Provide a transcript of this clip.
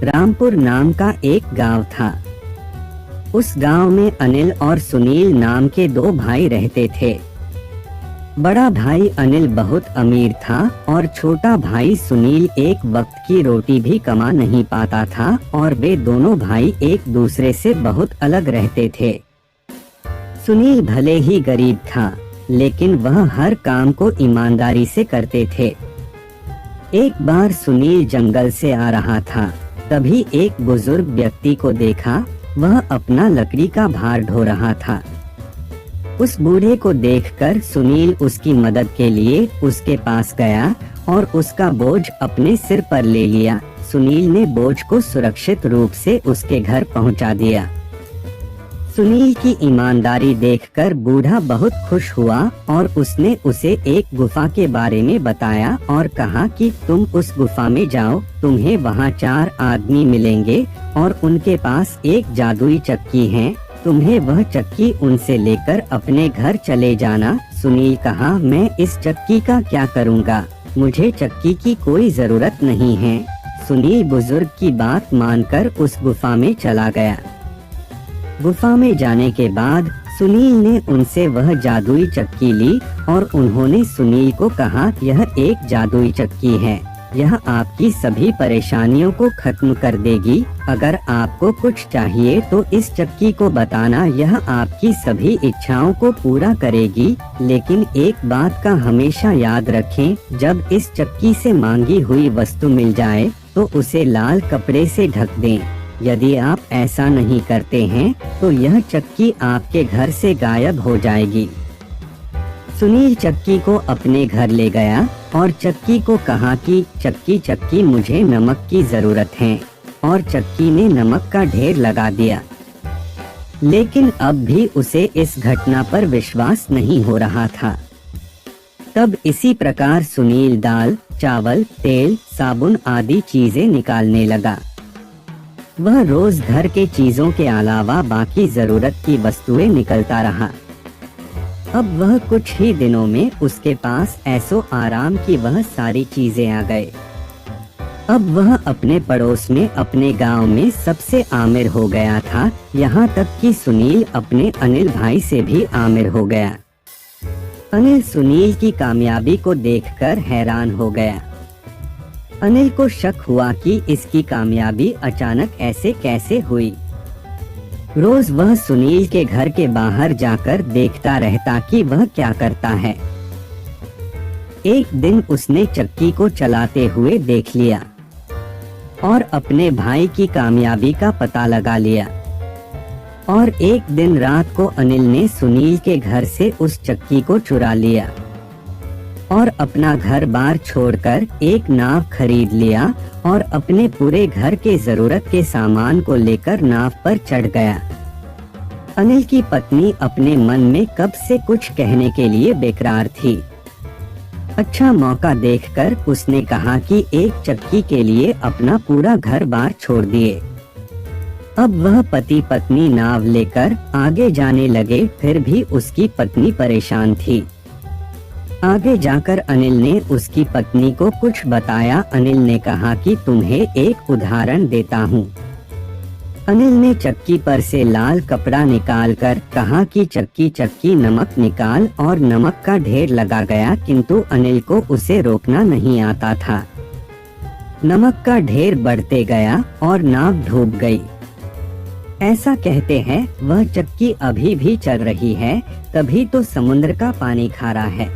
रामपुर नाम का एक गांव था। उस गांव में अनिल और सुनील नाम के दो भाई रहते थे। बड़ा भाई अनिल बहुत अमीर था और छोटा भाई सुनील एक वक्त की रोटी भी कमा नहीं पाता था और वे दोनों भाई एक दूसरे से बहुत अलग रहते थे। सुनील भले ही गरीब था, लेकिन वह हर काम को ईमानदारी से करते थे। एक बार सुनील जंगल से आ रहा था, तभी एक बुजुर्ग व्यक्ति को देखा। वह अपना लकड़ी का भार ढो रहा था। उस बूढ़े को देखकर सुनील उसकी मदद के लिए उसके पास गया और उसका बोझ अपने सिर पर ले लिया। सुनील ने बोझ को सुरक्षित रूप से उसके घर पहुंचा दिया। सुनील की ईमानदारी देखकर बूढ़ा बहुत खुश हुआ और उसने उसे एक गुफा के बारे में बताया और कहा कि तुम उस गुफा में जाओ, तुम्हें वहाँ 4 आदमी मिलेंगे और उनके पास एक जादुई चक्की है। तुम्हें वह चक्की उनसे लेकर अपने घर चले जाना। सुनील कहा, मैं इस चक्की का क्या करूँगा, मुझे चक्की की कोई जरूरत नहीं है। सुनील बुजुर्ग की बात मानकर उस गुफा में चला गया। गुफा में जाने के बाद सुनील ने उनसे वह जादुई चक्की ली और उन्होंने सुनील को कहा, यह एक जादुई चक्की है, यह आपकी सभी परेशानियों को खत्म कर देगी। अगर आपको कुछ चाहिए तो इस चक्की को बताना, यह आपकी सभी इच्छाओं को पूरा करेगी। लेकिन एक बात का हमेशा याद रखें, जब इस चक्की से मांगी हुई वस्तु मिल जाए तो उसे लाल कपड़े से ढक दें। यदि आप ऐसा नहीं करते हैं तो यह चक्की आपके घर से गायब हो जाएगी। सुनील चक्की को अपने घर ले गया और चक्की को कहा कि चक्की मुझे नमक की जरूरत है, और चक्की ने नमक का ढेर लगा दिया। लेकिन अब भी उसे इस घटना पर विश्वास नहीं हो रहा था। तब इसी प्रकार सुनील दाल, चावल, तेल, साबुन आदि चीजें निकालने लगा। वह रोज घर के चीजों के अलावा बाकी जरूरत की वस्तुएं निकलता रहा। अब वह कुछ ही दिनों में उसके पास ऐसो आराम की वह सारी चीजें आ गए। अब वह अपने पड़ोस में, अपने गांव में सबसे आमिर हो गया था। यहाँ तक कि सुनील अपने अनिल भाई से भी आमिर हो गया। अनिल सुनील की कामयाबी को देखकर हैरान हो गया। अनिल को शक हुआ कि इसकी कामयाबी अचानक ऐसे कैसे हुई। रोज वह सुनील के घर के बाहर जाकर देखता रहता कि वह क्या करता है। एक दिन उसने चक्की को चलाते हुए देख लिया और अपने भाई की कामयाबी का पता लगा लिया। और एक दिन रात को अनिल ने सुनील के घर से उस चक्की को चुरा लिया और अपना घर बार छोड़कर एक नाव खरीद लिया और अपने पूरे घर के जरूरत के सामान को लेकर नाव पर चढ़ गया। अनिल की पत्नी अपने मन में कब से कुछ कहने के लिए बेकरार थी। अच्छा मौका देखकर उसने कहा कि एक चक्की के लिए अपना पूरा घर बार छोड़ दिए। अब वह पति पत्नी नाव लेकर आगे जाने लगे, फिर भी उसकी पत्नी परेशान थी। आगे जाकर अनिल ने उसकी पत्नी को कुछ बताया। अनिल ने कहा कि तुम्हें एक उदाहरण देता हूँ। अनिल ने चक्की पर से लाल कपड़ा निकालकर कहा कि चक्की नमक निकाल, और नमक का ढेर लगा गया, किंतु अनिल को उसे रोकना नहीं आता था। नमक का ढेर बढ़ते गया और नाव डूब गई। ऐसा कहते हैं वह चक्की अभी भी चल रही है, तभी तो समुद्र का पानी खारा है।